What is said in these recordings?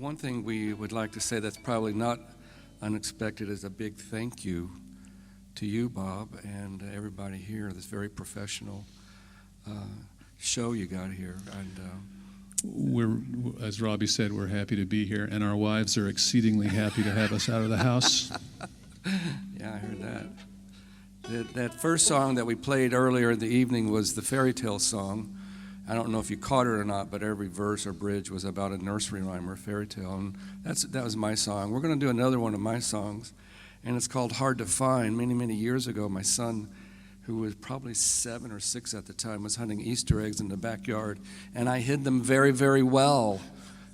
one thing we would like to say that's probably not unexpected is a big thank you to you, Bob, and everybody here. This very professional show you got here. And as Robby said, we're happy to be here, and our wives are exceedingly happy to have us out of the house. Yeah, I heard that. That first song that we played earlier in the evening was the fairy tale song. I don't know if you caught it or not, but every verse or bridge was about a nursery rhyme or a fairy tale, and that was my song. We're going to do another one of my songs, and it's called Hard to Find. Many, many years ago, my son, who was probably 7 or 6 at the time, was hunting Easter eggs in the backyard, and I hid them very, very well.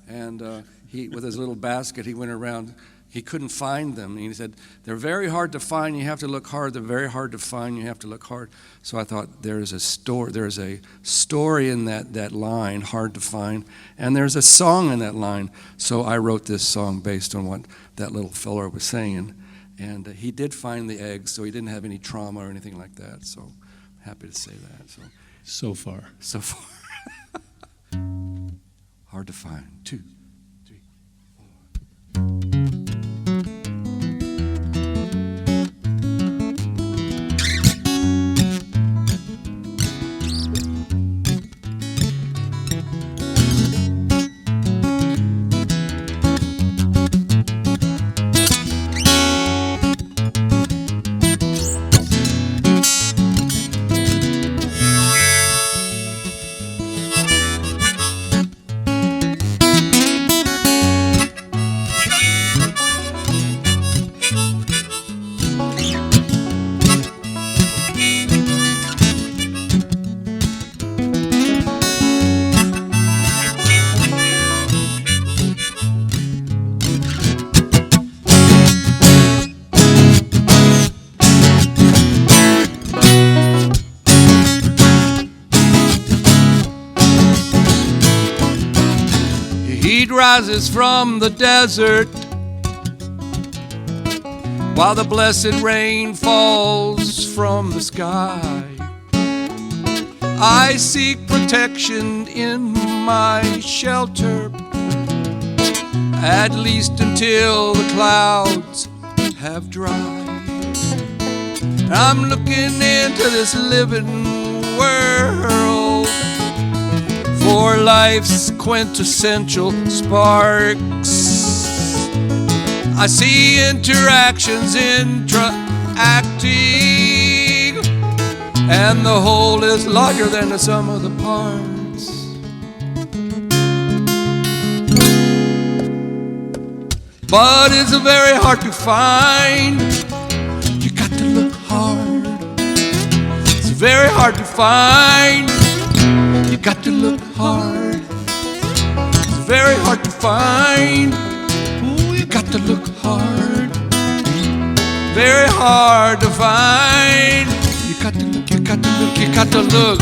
And he, with his little basket, he went around. He couldn't find them. And he said, they're very hard to find. You have to look hard. They're very hard to find. You have to look hard. So I thought, there's a story in that line, hard to find, and there's a song in that line. So I wrote this song based on what that little fella was saying. And he did find the eggs, so he didn't have any trauma or anything like that. So I'm happy to say that. So far. Hard to find. 2, 3, 4. Rises from the desert while the blessed rain falls from the sky. I seek protection in my shelter, at least until the clouds have dried. I'm looking into this living world for life's quintessential sparks. I see interactions interacting, and the whole is larger than the sum of the parts. But it's very hard to find. You got to look hard. It's very hard to find. You got to look hard. It's very hard to find. Ooh, you got to look hard. Very hard to find. You got to look, you got to look, you got to look.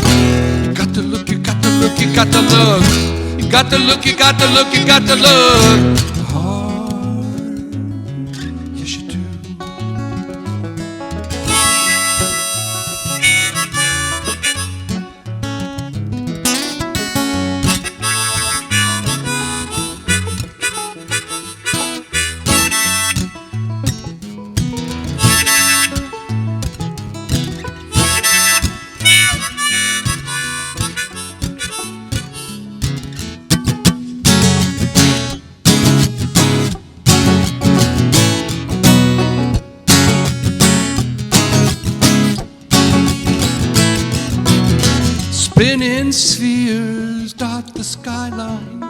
You got to look, you got to look, you got to look. You got to look, you got to look, you got to look. Hard. Yes, you do. Spinning spheres dot the skyline.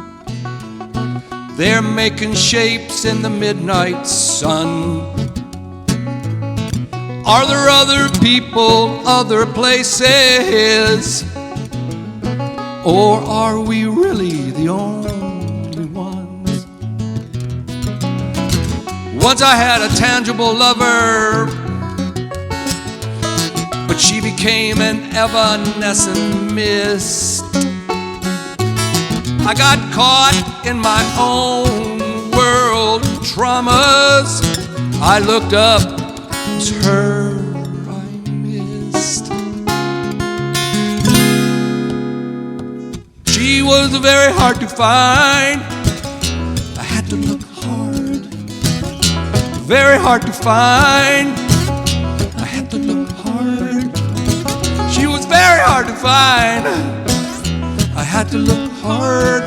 They're making shapes in the midnight sun. Are there other people, other places? Or are we really the only ones? Once I had a tangible lover, but she became an evanescent mist. I got caught in my own world traumas. I looked up, it was her I missed. She was very hard to find. I had to very hard to find. I had to look hard. She was very hard to find. I had to look hard,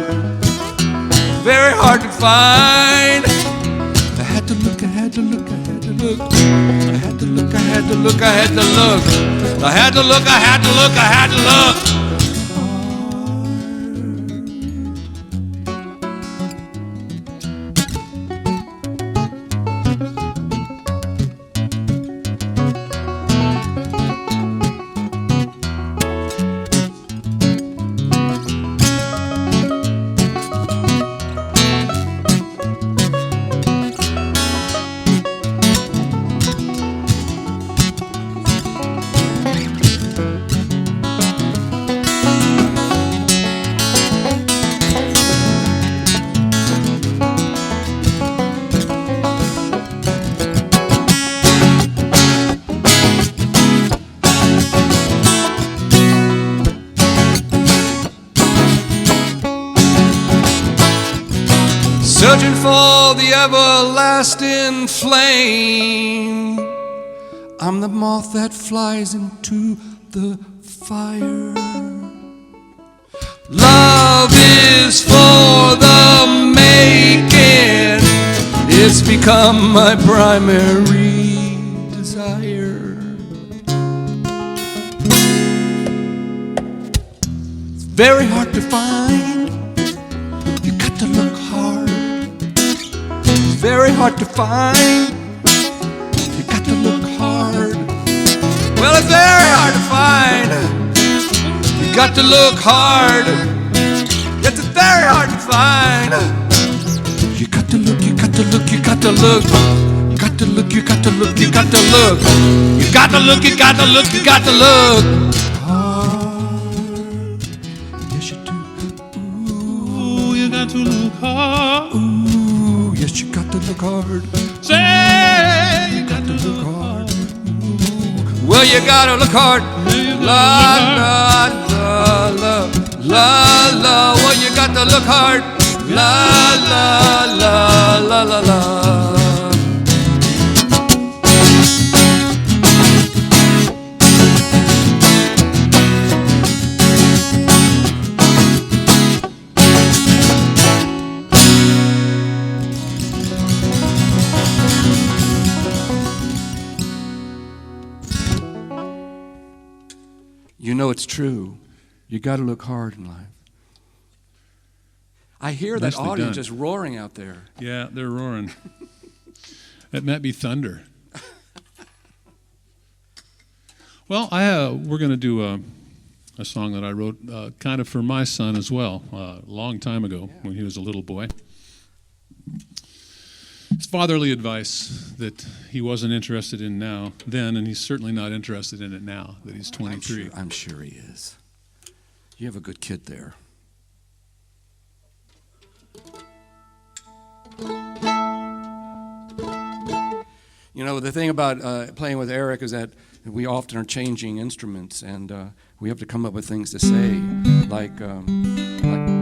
very hard to find. I had to look, I had to look, I had to look. I had to look, I had to look, I had to look. I had to look, I had to look, I had to look. Searching for the everlasting flame. I'm the moth that flies into the fire. Love is for the making. It's become my primary desire. It's very hard to find. You got to look hard. Very hard to find. You got to look hard. Well, it's very hard to find. You got to look hard. Yes, it's very hard to find. You got to look, you got to look, you got to look. You got to look, you got to look, you got to look. You got to look, you got to look, you got to look. Hard. Yes, you do. Ooh, you got to look hard. Ooh, yes, you got to look hard. Say, you got to look hard. Ooh. Well, you gotta look hard. La, la, la, la, la, la. Well, you got to look hard. La, la, la, la, la, la. You know it's true. You got to look hard in life. I hear that Nicely audience done. just roaring out there. Yeah, they're roaring. That might be thunder. Well, we're going to do a song that I wrote kind of for my son as well, a long time ago when he was a little boy. It's fatherly advice that he wasn't interested in then, and he's certainly not interested in it now that he's 23. I'm sure he is. You have a good kid there. You know, the thing about playing with Eric is that we often are changing instruments, and we have to come up with things to say, like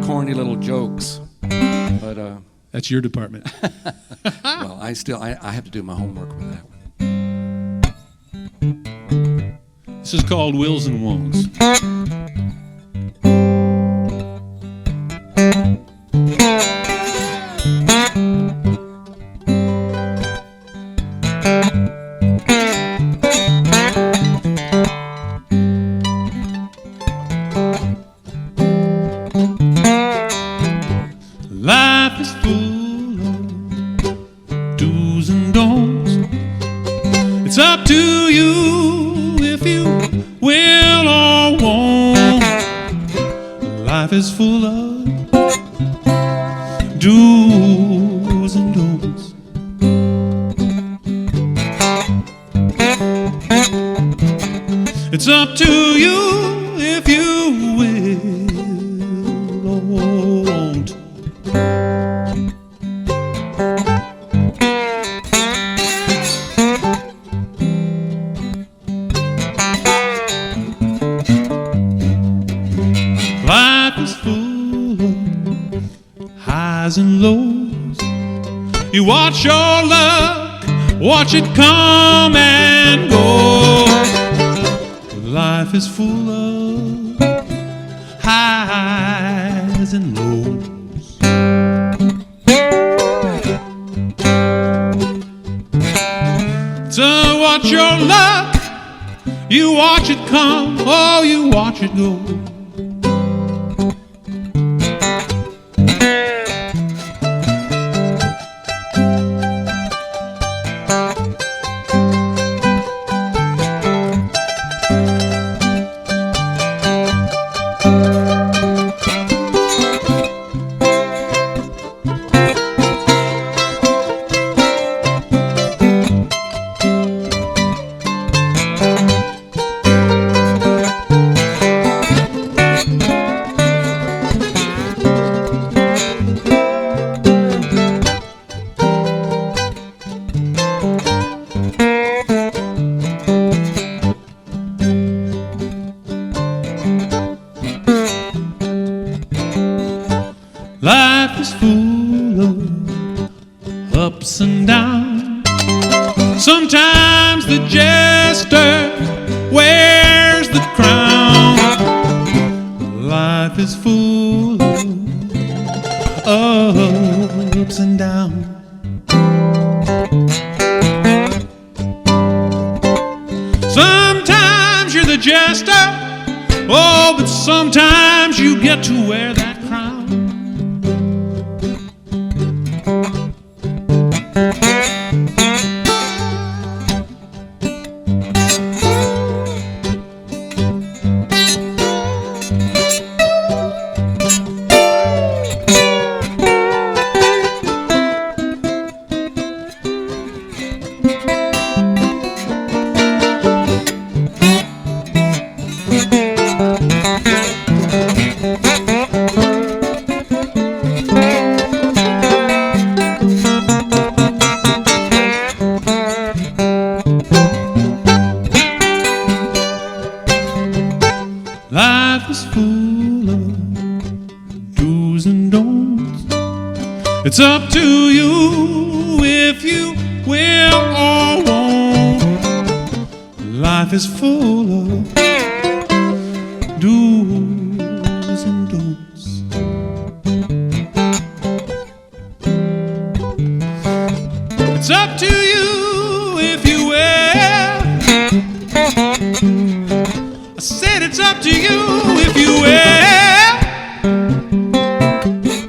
corny little jokes. But that's your department. well, I have to do my homework with that one. This is called Wills and Won'ts. Life is full of do's and don'ts. It's up to you if you will or won't. Life is full of do's and don'ts. It's up to you if you will or won't. Life is full of highs and lows. You watch your luck watch it come and go. Life is full of highs and lows. So watch your luck, you watch it come, oh, you watch it go. Life is full of ups and downs. Sometimes the jester wears the crown. Life is full of ups and downs. Sometimes you're the jester, oh, but sometimes you get to wear that crown. Life is full of do's and don'ts. It's up to you if you will or won't. Life is full of do's and don'ts. It's up to you if you will. I said it's up to you if you will.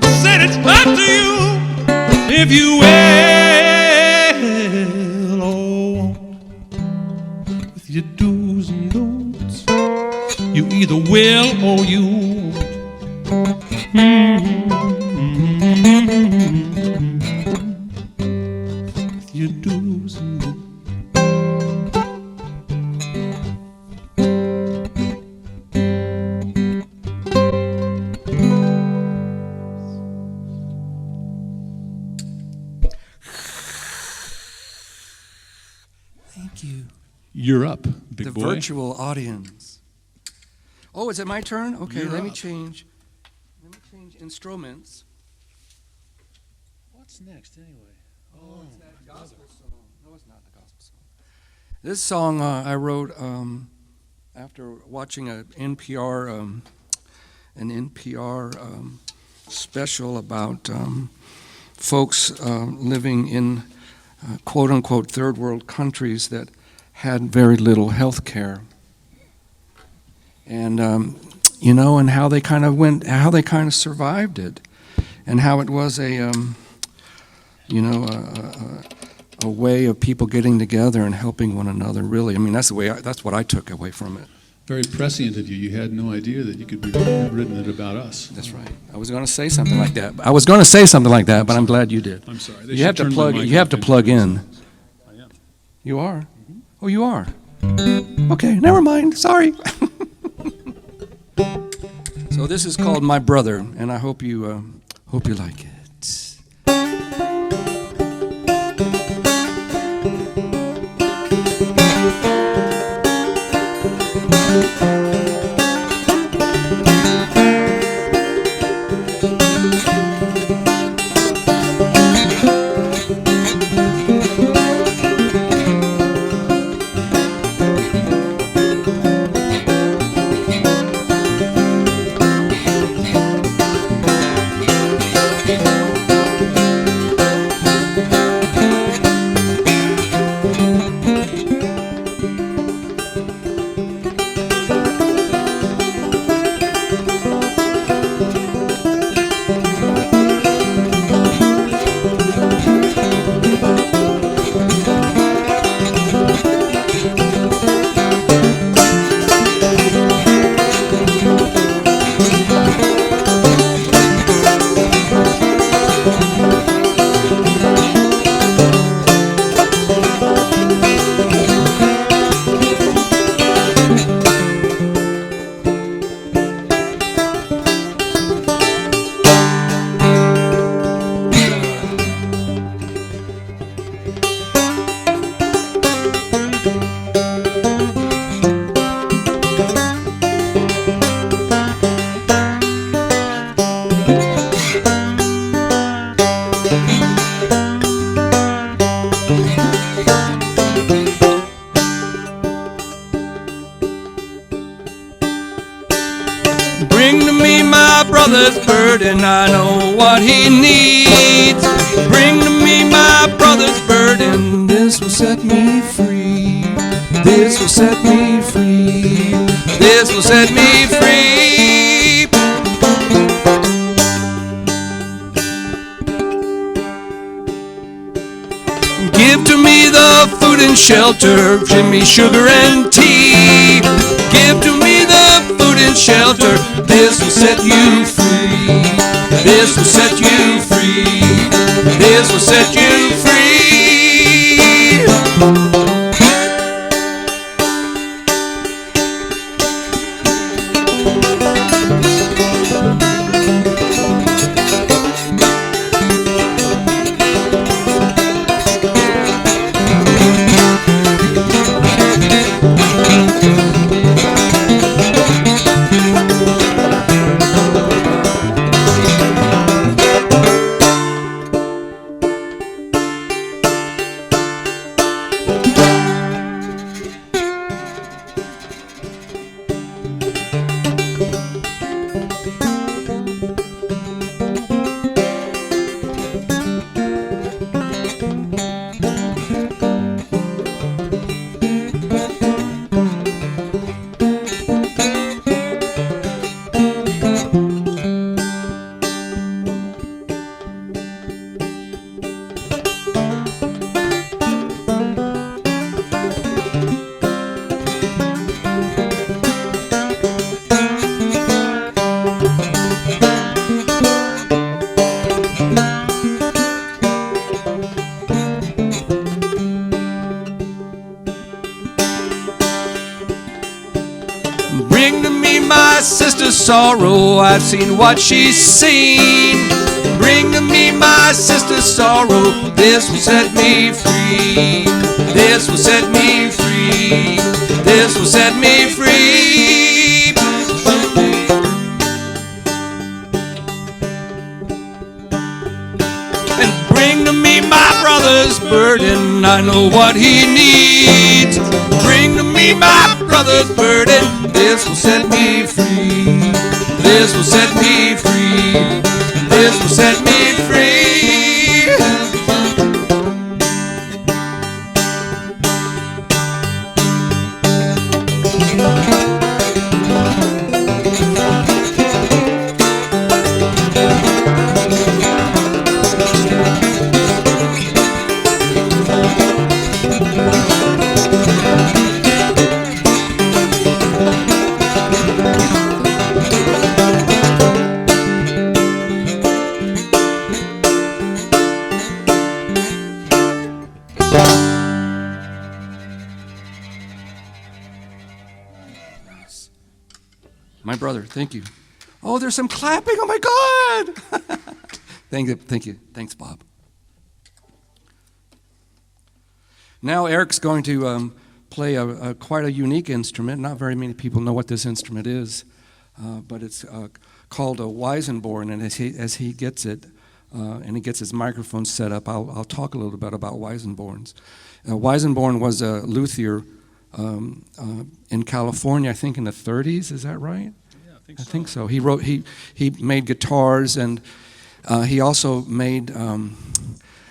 I said it's up to you if you will or won't. With your do's and don'ts, you either will or you won't. With your do's and don'ts. Thank you. You're up, big The boy. virtual audience. Oh, is it my turn? Okay, You're let me up. change. Let me change instruments. What's next, anyway? Oh, it's that gospel song. No, it's not the gospel song. This song I wrote after watching an NPR special about folks living in quote unquote third world countries that had very little health care. And and how they kind of survived it, and how it was a way of people getting together and helping one another. Really, I mean, that's what I took away from it. Very prescient of you. You had no idea that you could be written it about us. That's right. I was going to say something like that. But I'm glad you did. I'm sorry. You have to plug. You have to plug in. I am. You are. Oh, you are. Okay, never mind. Sorry. So this is called My Brother, and I hope you like it. brother's burden, I know what he needs. Bring to me my brother's burden, this will set me free. This will set me free. This will set me free. Give to me the food and shelter, give me sugar and tea. Give to me the food and shelter, this will set you free. This will set you free. This will set you free. Bring to me my sister's sorrow, I've seen what she's seen. Bring to me my sister's sorrow, this will set me free. This will set me free. This will set me free. And bring to me my brother's burden, I know what he needs. Bring to me my brother's burden, this will set me free. This will set me free. This will set me free. My brother, thank you. Oh, there's some clapping. Oh my God. Thank you. Thank you. Thanks, Bob. Now Eric's going to play quite a unique instrument. Not very many people know what this instrument is, but it's called a Weisenborn. And as he gets it, and he gets his microphone set up, I'll talk a little bit about Weisenborns. Weisenborn was a luthier in California, I think in the 30s. Is that right? Yeah, I think so. He made guitars, and he also made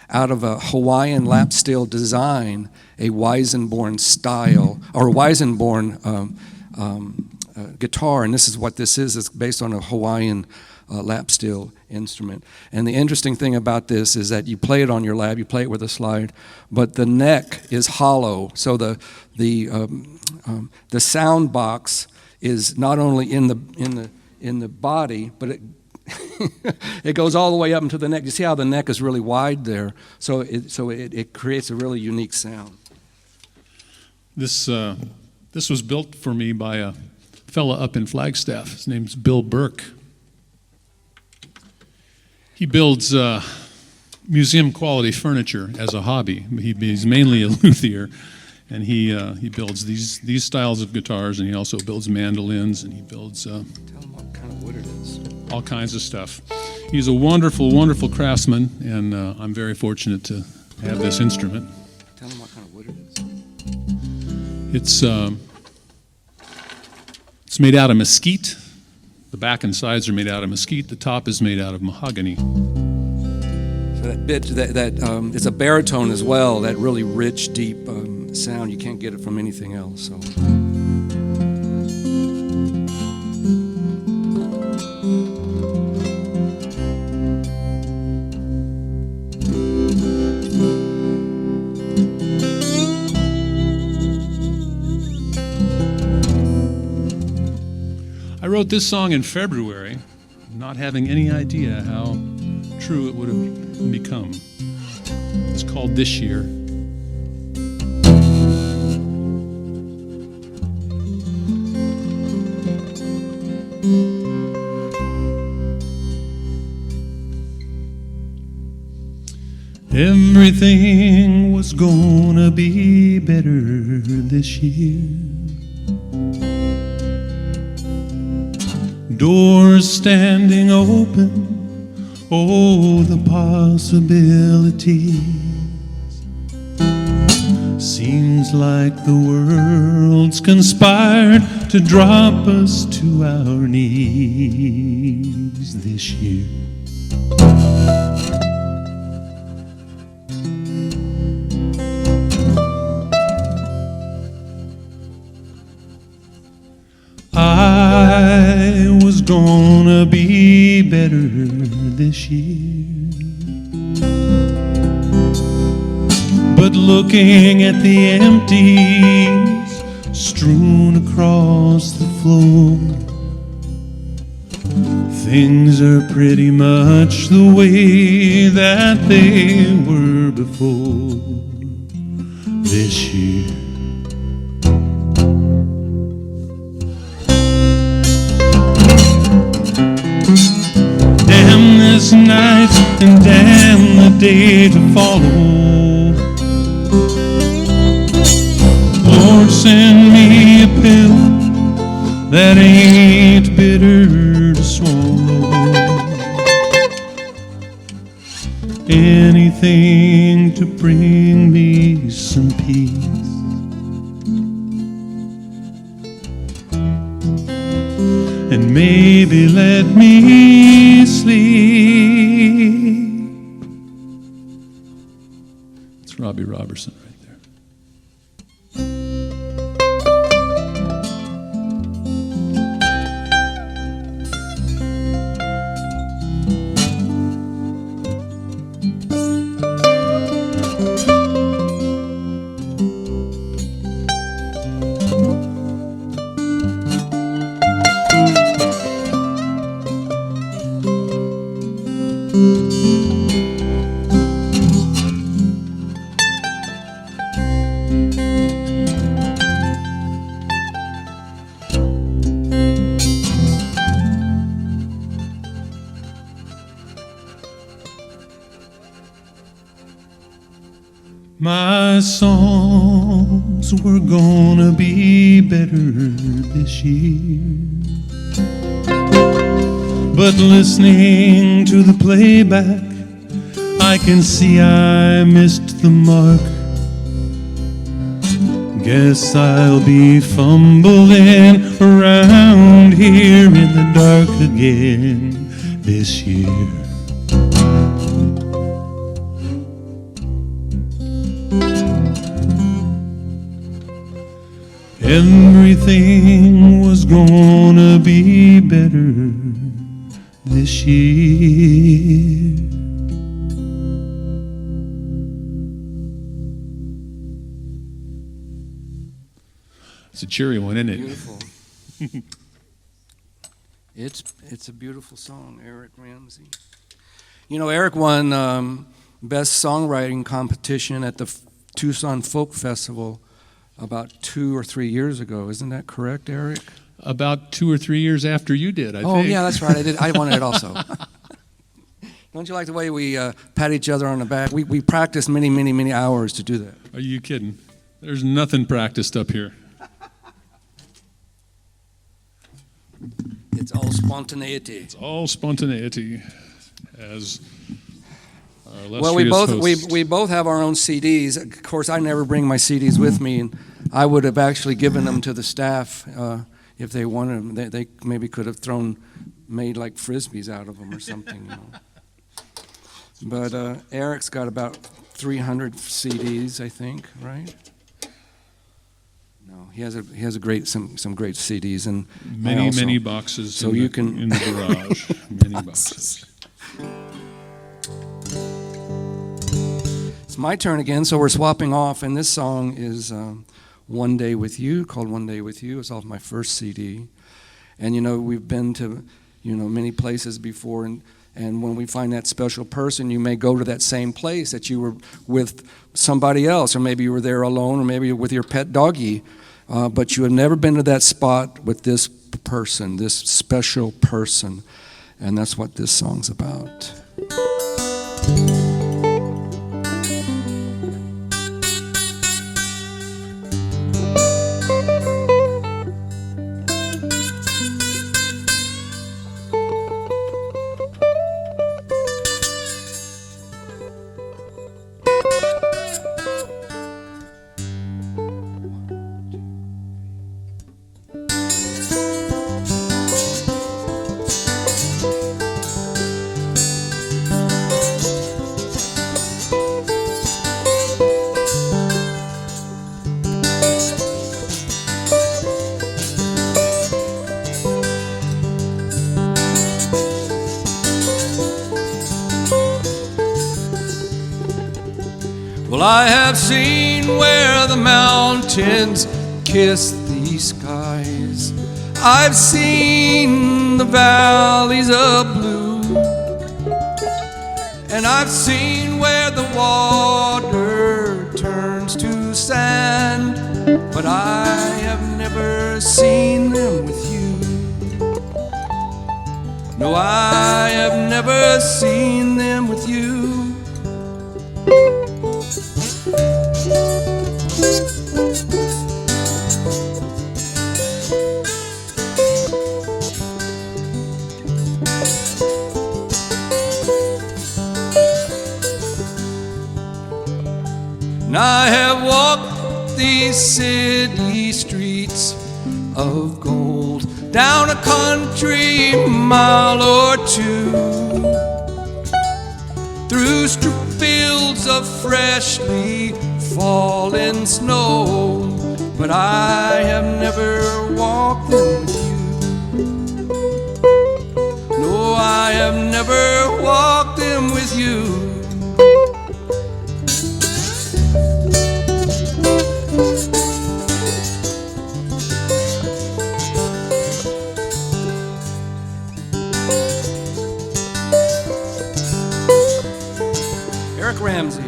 out of a Hawaiian lap steel design a Weisenborn style or Weisenborn guitar, and this is what this is. It's based on a Hawaiian lap steel instrument. And the interesting thing about this is that you play it on your lap, you play it with a slide, but the neck is hollow, so the sound box is not only in the body, but it it goes all the way up into the neck. You see how the neck is really wide there, so it creates a really unique sound. This was built for me by a fella up in Flagstaff. His name's Bill Burke. He builds museum quality furniture as a hobby. He's mainly a luthier, and he builds these styles of guitars, and he also builds mandolins, and he builds Tell them what kind of wood it is. all kinds of stuff. He's a wonderful, wonderful craftsman, and I'm very fortunate to have this instrument. Tell them what kind of wood it is. It's made out of mesquite, The back and sides are made out of mesquite. The top is made out of mahogany. So that bit, it's a baritone as well, that really rich, deep sound. You can't get it from anything else. So. I wrote this song in February, not having any idea how true it would have become. It's called This Year. Everything was gonna be better this year. Doors standing open, oh, the possibilities. Seems like the world's conspired to drop us to our knees this year. I was gonna be better this year, but looking at the empties strewn across the floor, things are pretty much the way that they were before this year. Damn this night and damn the day to follow. Lord, send me a pill that ain't bitter to swallow. Anything to bring me some peace. And maybe let me sleep. It's Robby Roberson right there. My songs were gonna be better this year, but listening to the playback, I can see I missed the mark. Guess I'll be fumbling around here in the dark again this year. Everything was gonna be better this year. It's a cheery one, isn't it? Beautiful. It's a beautiful song, Eric Ramsey. You know, Eric won Best Songwriting competition at the Tucson Folk Festival about 2 or 3 years ago. Isn't that correct, Eric? About 2 or 3 years after you did, I think. Oh, yeah, that's right. I won it also. Don't you like the way we pat each other on the back? We practiced many, many, many hours to do that. Are you kidding? There's nothing practiced up here. It's all spontaneity. It's all spontaneity, as our illustrious Well, host. we both have our own CDs. Of course, I never bring my CDs with me, and I would have actually given them to the staff if they wanted them, they maybe could have made like frisbees out of them or something, you know. But Eric's got about 300 CDs, I think, right? No, he has a great some great CDs and Many boxes. So you can in the garage. Many boxes. It's my turn again, so we're swapping off, and this song is One Day With You, called One Day With You. It's off my first CD. And, you know, we've been to, you know, many places before, and when we find that special person, you may go to that same place that you were with somebody else, or maybe you were there alone, or maybe with your pet doggy, but you have never been to that spot with this person, this special person, and that's what this song's about. Well, I have seen where the mountains kiss the skies. I've seen the valleys of blue, and I've seen where the water turns to sand, but I have never seen them with you. No, I have never seen them with you. And I have walked these city streets of gold, down a country mile or two, through fields of freshly fallen snow, but I have never walked them with you. No, I have never walked them with you. Ramsey.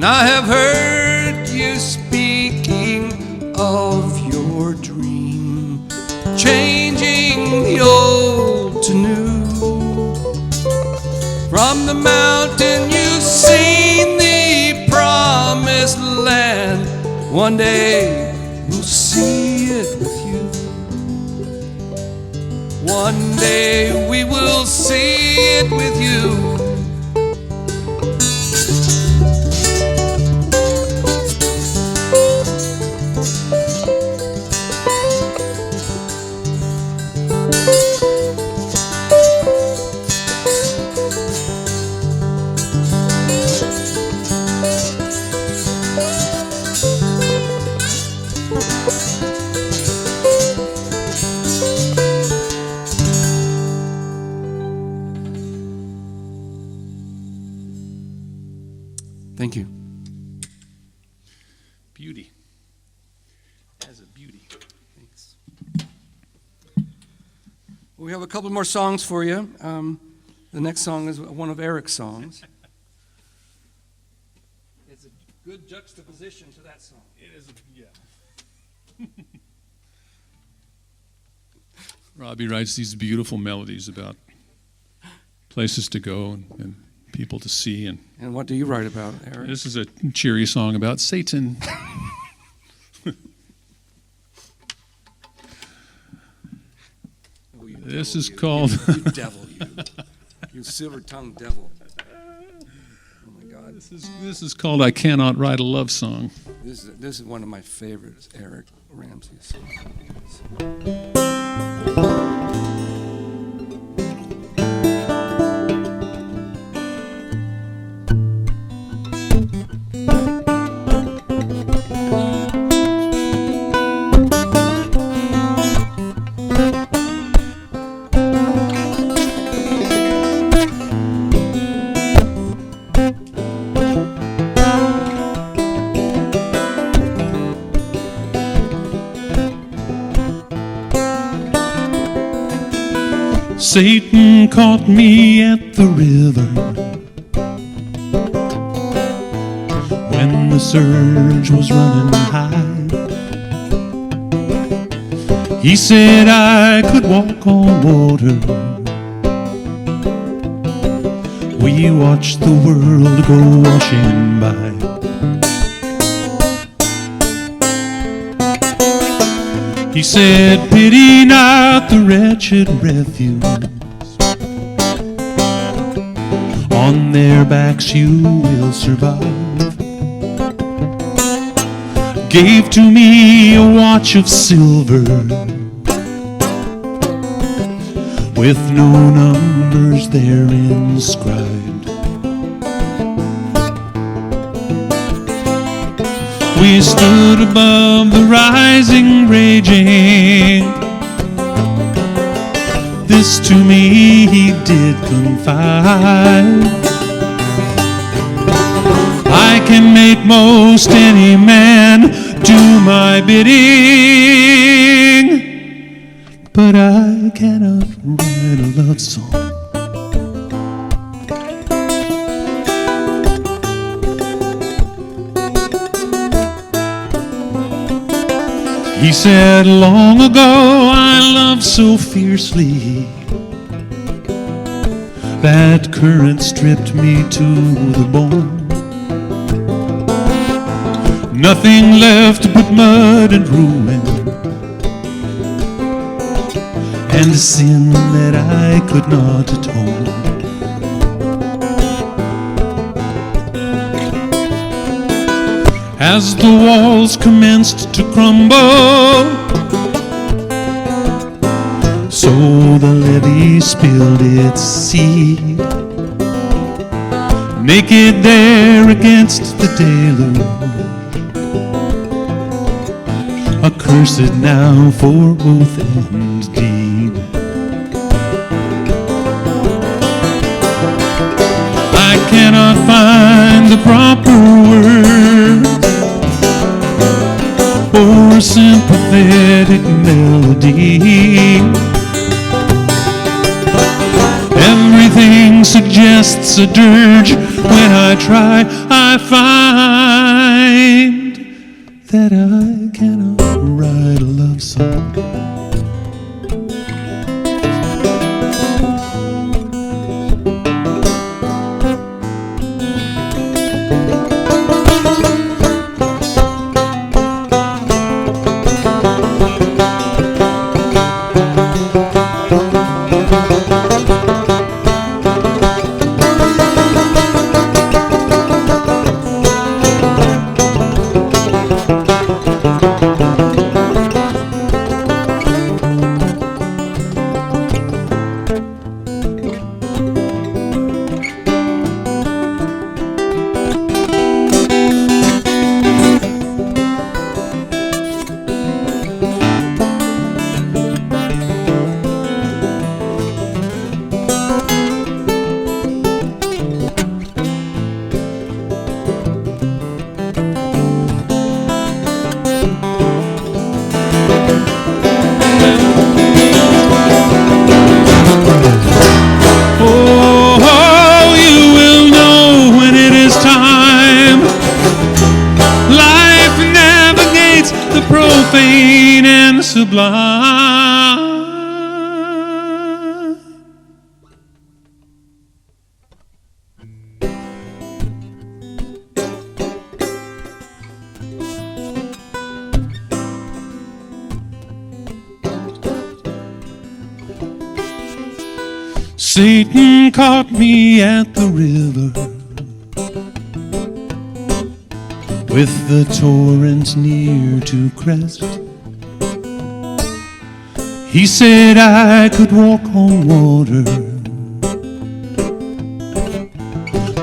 And I have heard you speaking of your dream, changing the old to new. From the mountain you've seen the promised land. One day we'll see it with you. one day we will see it with you. Thank you. Beauty. As a beauty. Thanks. We have a couple more songs for you. The next song is one of Eric's songs. It's a good juxtaposition to that song. It is, yeah. Robby writes these beautiful melodies about places to go and people to see. And what do you write about, Eric? this is a cheery song about Satan. Oh, you This devil, is you. called- You devil, you. You silver-tongued devil. Oh, my God. This is called I Cannot Write a Love Song. This is one of my favorites, Eric Ramsey songs. Satan caught me at the river when the surge was running high. He said I could walk on water. We watched the world go washing by. He said, pity not the wretched refuse. On their backs you will survive. Gave to me a watch of silver with no numbers there inscribed. We stood above the rising, raging. This to me he did confide. I can make most any man do my bidding, but I cannot write a love song. He said, long ago I loved so fiercely that current stripped me to the bone. Nothing left but mud and ruin, and a sin that I could not atone. As the walls commenced to crumble, so the levee spilled its seed. Naked there against the deluge, accursed now for oath and deed. I cannot find the proper words or a sympathetic melody. Everything suggests a dirge. When I try, I find that I cannot write a love song. sublime. Satan caught me at the river with the torrent near to crest. He said I could walk on water,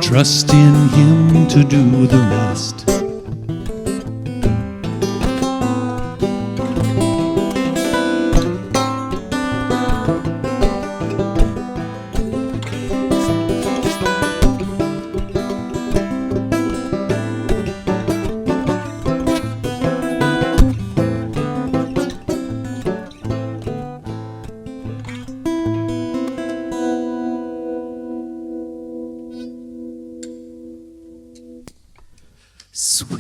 trust in him to do the rest. Sweet.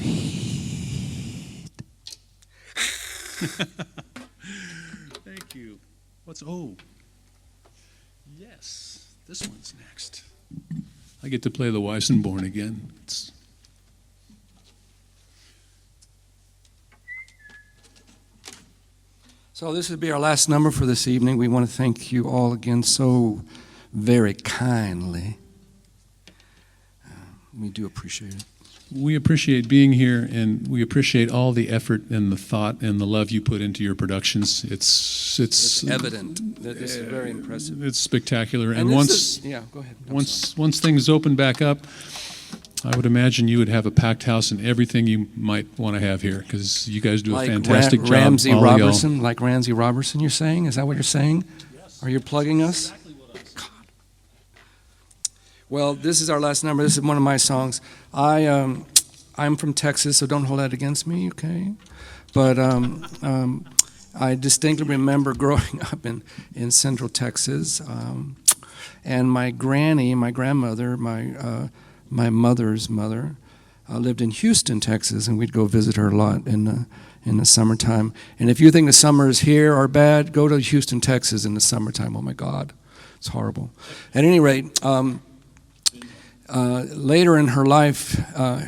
Thank you. Oh, yes, this one's next. I get to play the Weisenborn again. So this would be our last number for this evening. We want to thank you all again so very kindly. We do appreciate it. We appreciate being here, and we appreciate all the effort and the thought and the love you put into your productions. It's evident that this is very impressive. It's spectacular. And once yeah, go ahead. once things open back up, I would imagine you would have a packed house and everything you might want to have here, because you guys do a fantastic job. RamseyRoberson, like RamseyRoberson, you're saying? Is that what you're saying? Yes. Are you plugging us? Exactly what I was saying. Well, this is our last number. This is one of my songs. I'm from Texas, so don't hold that against me, okay? But I distinctly remember growing up in Central Texas, and my grandmother, my mother's mother, lived in Houston, Texas, and we'd go visit her a lot in the summertime. And if you think the summers here are bad, go to Houston, Texas in the summertime. Oh my God, it's horrible. At any rate, later in her life,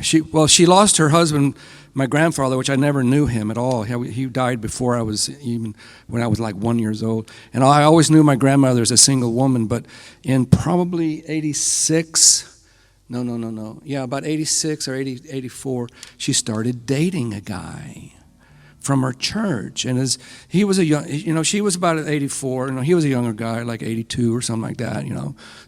she lost her husband, my grandfather, which I never knew him at all. He died before when I was like 1 year old. And I always knew my grandmother as a single woman, but in probably 86, about 86 or 84, she started dating a guy from her church, and he was she was about 84, he was a younger guy, like 82 or something like that,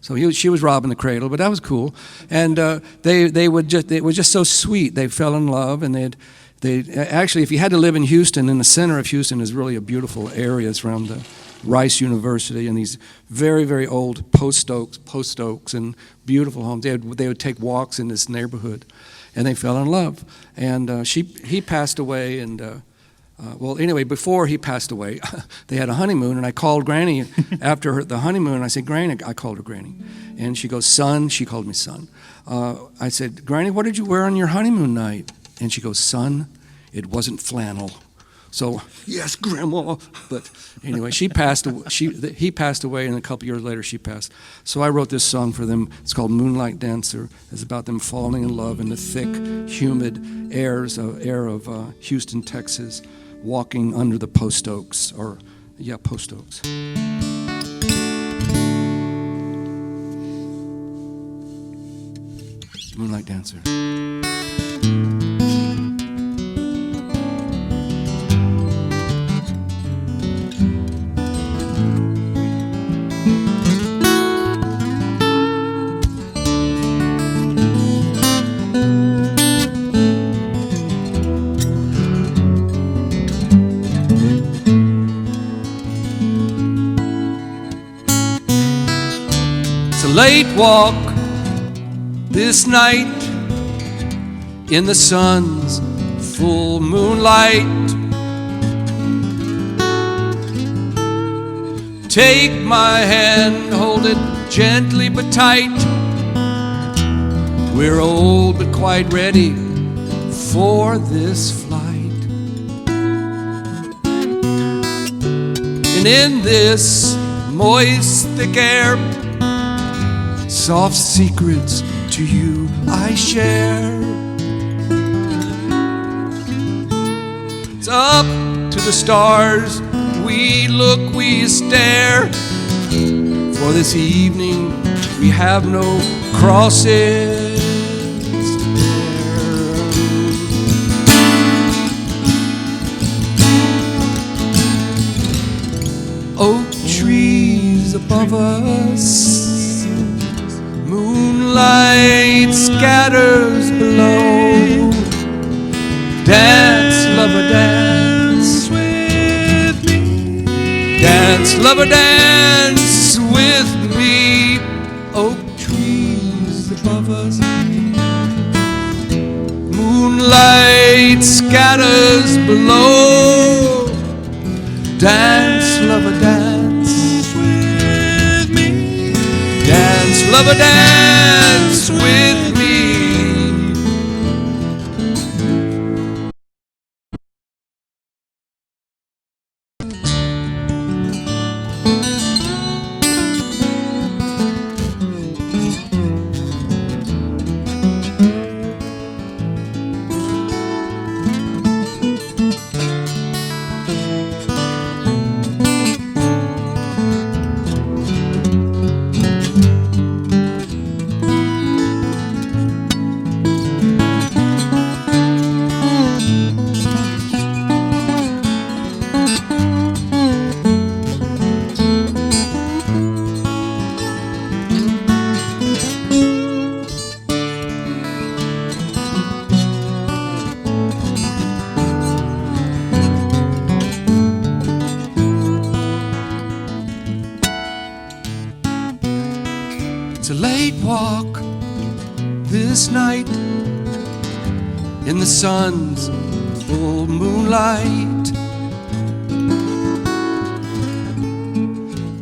So she was robbing the cradle, but that was cool. And they were just so sweet. They fell in love, and they actually, if you had to live in Houston, in the center of Houston is really a beautiful area. It's around the Rice University, and these very, very old post oaks, and beautiful homes. They would take walks in this neighborhood, and they fell in love. And he passed away, and. Before he passed away, they had a honeymoon, and I called Granny after the honeymoon. I said, Granny, I called her Granny, and she goes, son. She called me son. I said, Granny, what did you wear on your honeymoon night? And she goes, son, it wasn't flannel. So, yes, Grandma. But anyway, he passed away, and a couple years later she passed. So I wrote this song for them. It's called Moonlight Dancer. It's about them falling in love in the thick, humid air of Houston, Texas, walking under the post oaks, post oaks. Moonlight Dancer. Late walk this night in the sun's full moonlight. Take my hand, hold it gently but tight. We're old but quite ready for this flight. And in this moist, thick air, soft secrets to you I share. It's up to the stars, we look, we stare. For this evening we have no crosses to bear. Oak trees above us, moonlight scatters below. Dance, lover, dance with me. Dance, lover, dance with me. Oak trees above us, moonlight scatters below. Dance, lover, dance with me. Dance, lover, dance with me. It's a late walk this night in the sun's full moonlight.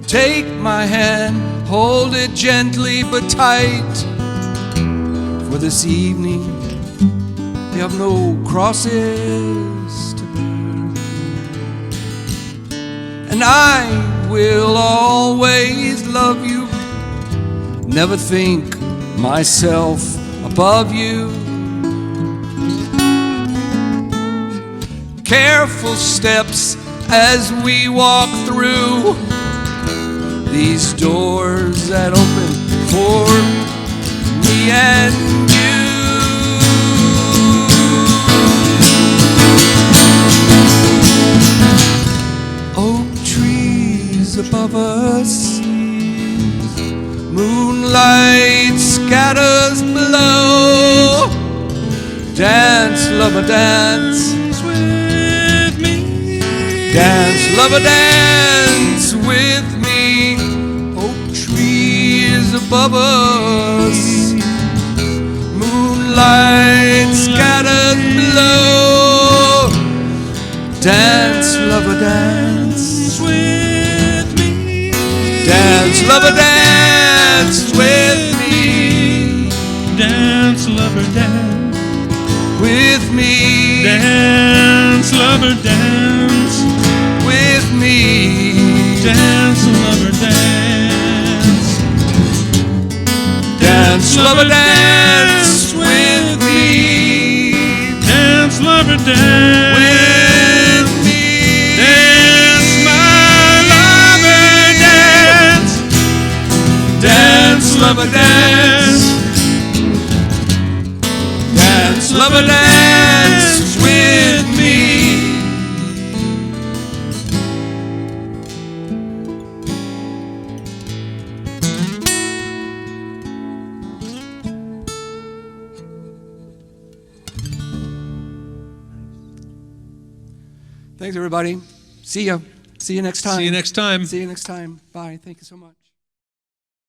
Take my hand, hold it gently but tight. For this evening we have no crosses to bear. And I will always love you, never think myself above you. Careful steps as we walk through these doors that open for me and you. Oak trees above us, moonlight scatters below. Dance, lover, dance with me. Dance, lover, dance with me. Oak trees above us, moonlight scatters below. Dance, lover, dance with me. Dance, lover, dance with me. Dance, lover, dance with me. Dance, lover, dance with me. Dance, lover, dance. Dance, lover, dance with me. Dance, lover, dance with me. Dance, my lover, dance. Dance, lover, dance. Dance, lover, dance with me. Thanks, everybody. See ya. See you next time. See you next time. See you next time. Bye. Thank you so much.